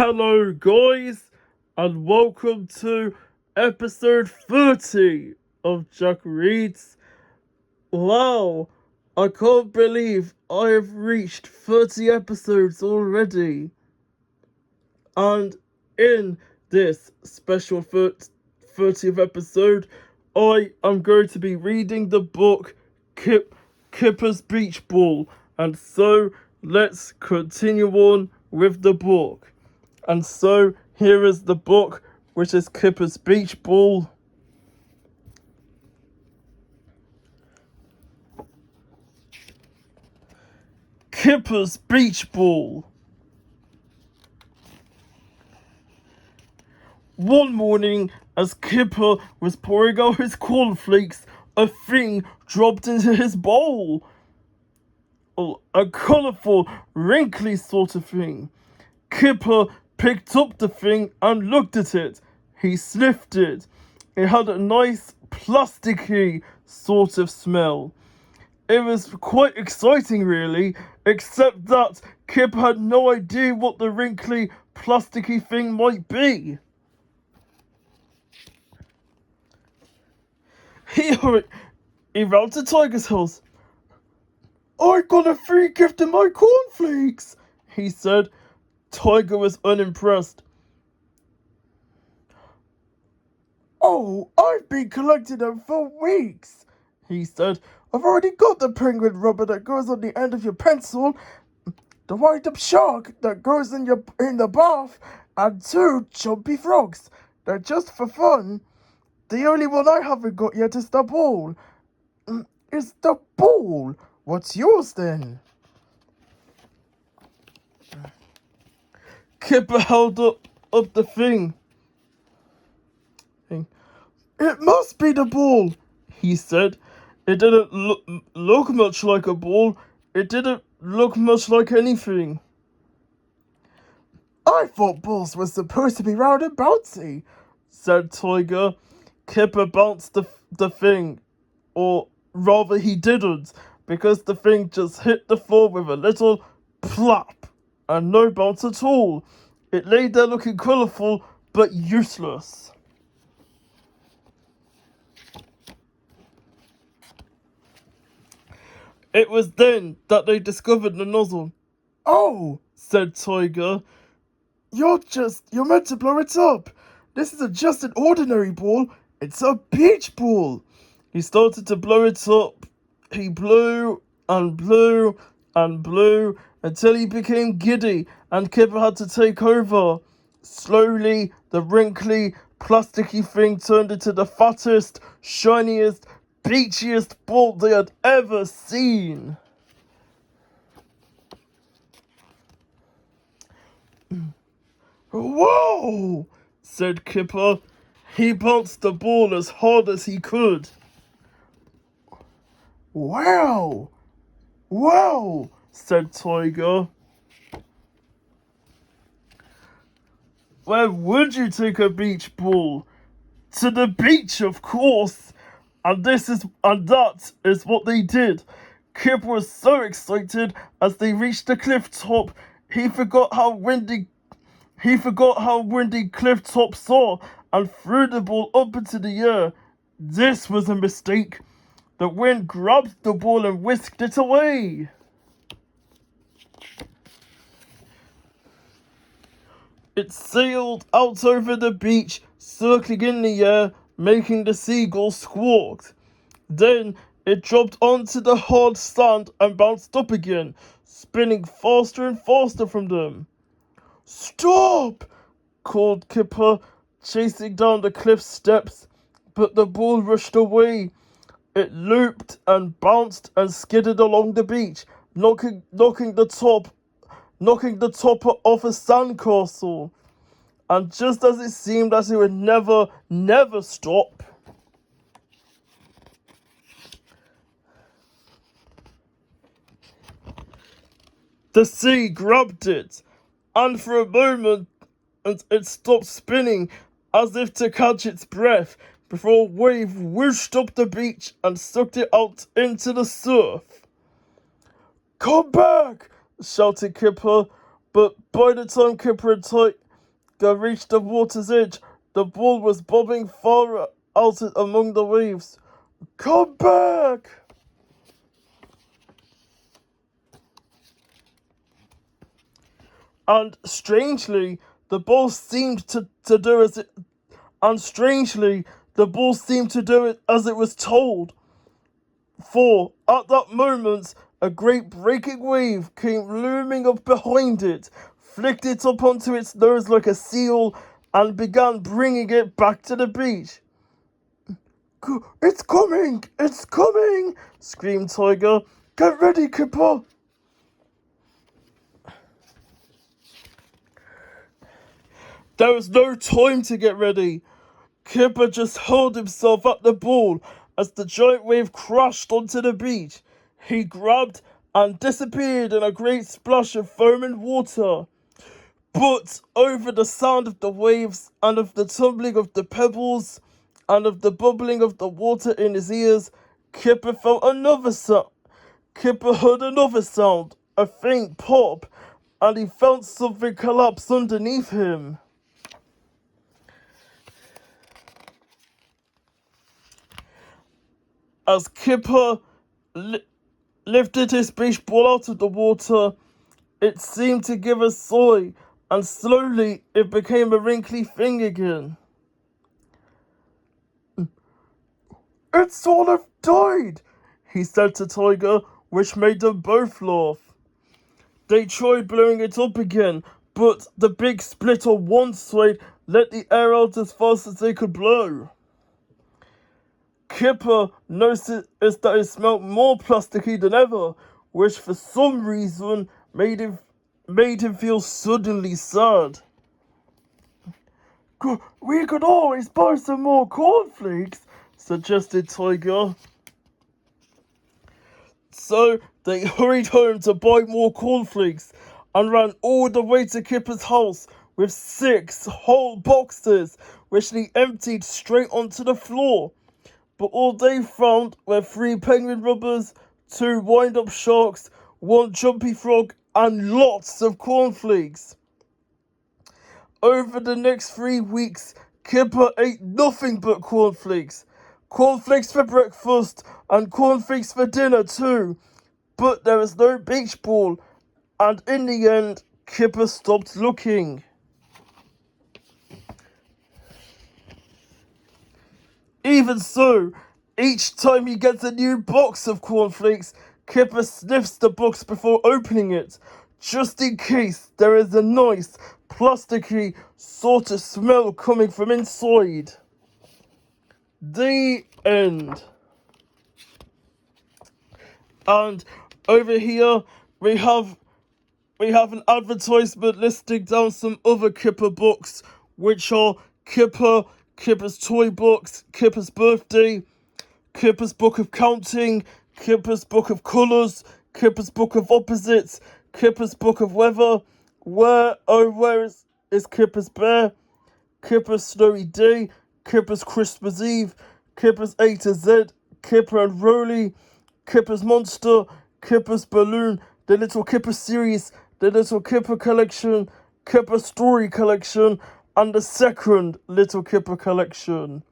Hello guys, and welcome to episode 30 of Jack Reads. Wow, I can't believe I have reached 30 episodes already. And in this special 30th episode, I am going to be reading the book Kipper's Beach Ball. And so, let's continue on with the book. And so, here is the book, which is Kipper's Beach Ball. Kipper's Beach Ball. One morning, as Kipper was pouring out his cornflakes, a thing dropped into his bowl. A colourful, wrinkly sort of thing. Kipper picked up the thing and looked at it. He sniffed it. It had a nice, plasticky sort of smell. It was quite exciting, really, except that Kipper had no idea what the wrinkly, plasticky thing might be. He ran to Tiger's house. "I got a free gift in my cornflakes," he said. Tiger was unimpressed. "Oh, I've been collecting them for weeks," he said. "I've already got the penguin rubber that goes on the end of your pencil, the wind-up shark that goes in the bath, and 2 jumpy frogs. They're just for fun. The only one I haven't got yet is the ball." "Is the ball? What's yours then?" Kipper held up the thing. "It must be the ball," he said. It didn't look much like a ball. It didn't look much like anything. "I thought balls were supposed to be round and bouncy," said Tiger. Kipper bounced the thing, or rather he didn't, because the thing just hit the floor with a little plop, and no bounce at all. It lay there looking colourful, but useless. It was then that they discovered the nozzle. "Oh," said Tiger, You're meant to blow it up. This isn't just an ordinary ball, it's a beach ball." He started to blow it up. He blew and blew and blew until he became giddy and Kipper had to take over. Slowly, the wrinkly, plasticky thing turned into the fattest, shiniest, beachiest ball they had ever seen. "Whoa!" said Kipper. He bounced the ball as hard as he could. "Wow! Wow!" said Tiger. "Where would you take a beach ball?" "To the beach, of course." And that is what they did. Kipper was so excited as they reached the cliff top, he forgot how windy cliff tops are and threw the ball up into the air. This was a mistake. The wind grabbed the ball and whisked it away. It sailed out over the beach, circling in the air, making the seagulls squawk. Then it dropped onto the hard sand and bounced up again, spinning faster and faster from them. "Stop!" called Kipper, chasing down the cliff steps, but the ball rushed away. It looped and bounced and skidded along the beach, knocking the top off a sandcastle. And just as it seemed that it would never stop, the sea grabbed it, and for a moment it stopped spinning as if to catch its breath before a wave whooshed up the beach and sucked it out into the surf. "Come back!" shouted Kipper, but by the time Kipper they reached the water's edge. The ball was bobbing far out among the waves. Come back! And strangely, the ball seemed to do as it. And strangely, the ball seemed to do it as it was told. For at that moment, a great breaking wave came looming up behind it, flicked it up onto its nose like a seal, and began bringing it back to the beach. It's coming! It's coming! Screamed Tiger. Get ready, Kipper! There was no time to get ready. Kipper just hurled himself at the ball as the giant wave crashed onto the beach. He grabbed and disappeared in a great splash of foam and water. But over the sound of the waves and of the tumbling of the pebbles and of the bubbling of the water in his ears, Kipper felt another sound. Kipper heard another sound, a faint pop, and he felt something collapse underneath him. As Kipper lifted his beach ball out of the water, it seemed to give a sigh, and slowly it became a wrinkly thing again. It sort of died, he said to Tiger, which made them both laugh. They tried blowing it up again, but the big split on one side let the air out as fast as they could blow. Kipper noticed that it smelled more plasticky than ever, which for some reason made him feel suddenly sad. We could always buy some more cornflakes, suggested Tiger. So they hurried home to buy more cornflakes and ran all the way to Kipper's house with 6 whole boxes, which they emptied straight onto the floor. But all they found were 3 penguin rubbers, 2 wind-up sharks, 1 jumpy frog, and lots of cornflakes. Over the next 3 weeks, Kipper ate nothing but cornflakes. Cornflakes for breakfast and cornflakes for dinner too. But there was no beach ball, and in the end, Kipper stopped looking. Even so, each time he gets a new box of cornflakes, Kipper sniffs the box before opening it, just in case there is a nice, plasticky sort of smell coming from inside. The end. And over here we have an advertisement listing down some other Kipper books, which are Kipper's Toy Box, Kipper's Birthday, Kipper's Book of Counting, Kipper's Book of Colours, Kipper's Book of Opposites, Kipper's Book of Weather, Where is Kipper's Bear, Kipper's Snowy Day, Kipper's Christmas Eve, Kipper's A to Z, Kipper and Rolly, Kipper's Monster, Kipper's Balloon, the Little Kipper series, the Little Kipper collection, Kipper Story collection, and the second Little Kipper collection.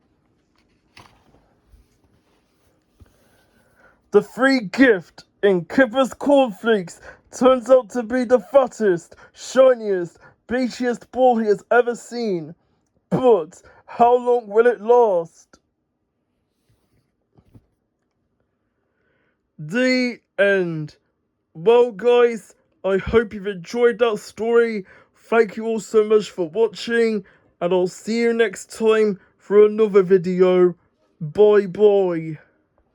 The free gift in Kipper's cornflakes turns out to be the fattest, shiniest, beachiest ball he has ever seen. But how long will it last? The end. Well, guys, I hope you've enjoyed that story. Thank you all so much for watching, and I'll see you next time for another video. Bye bye.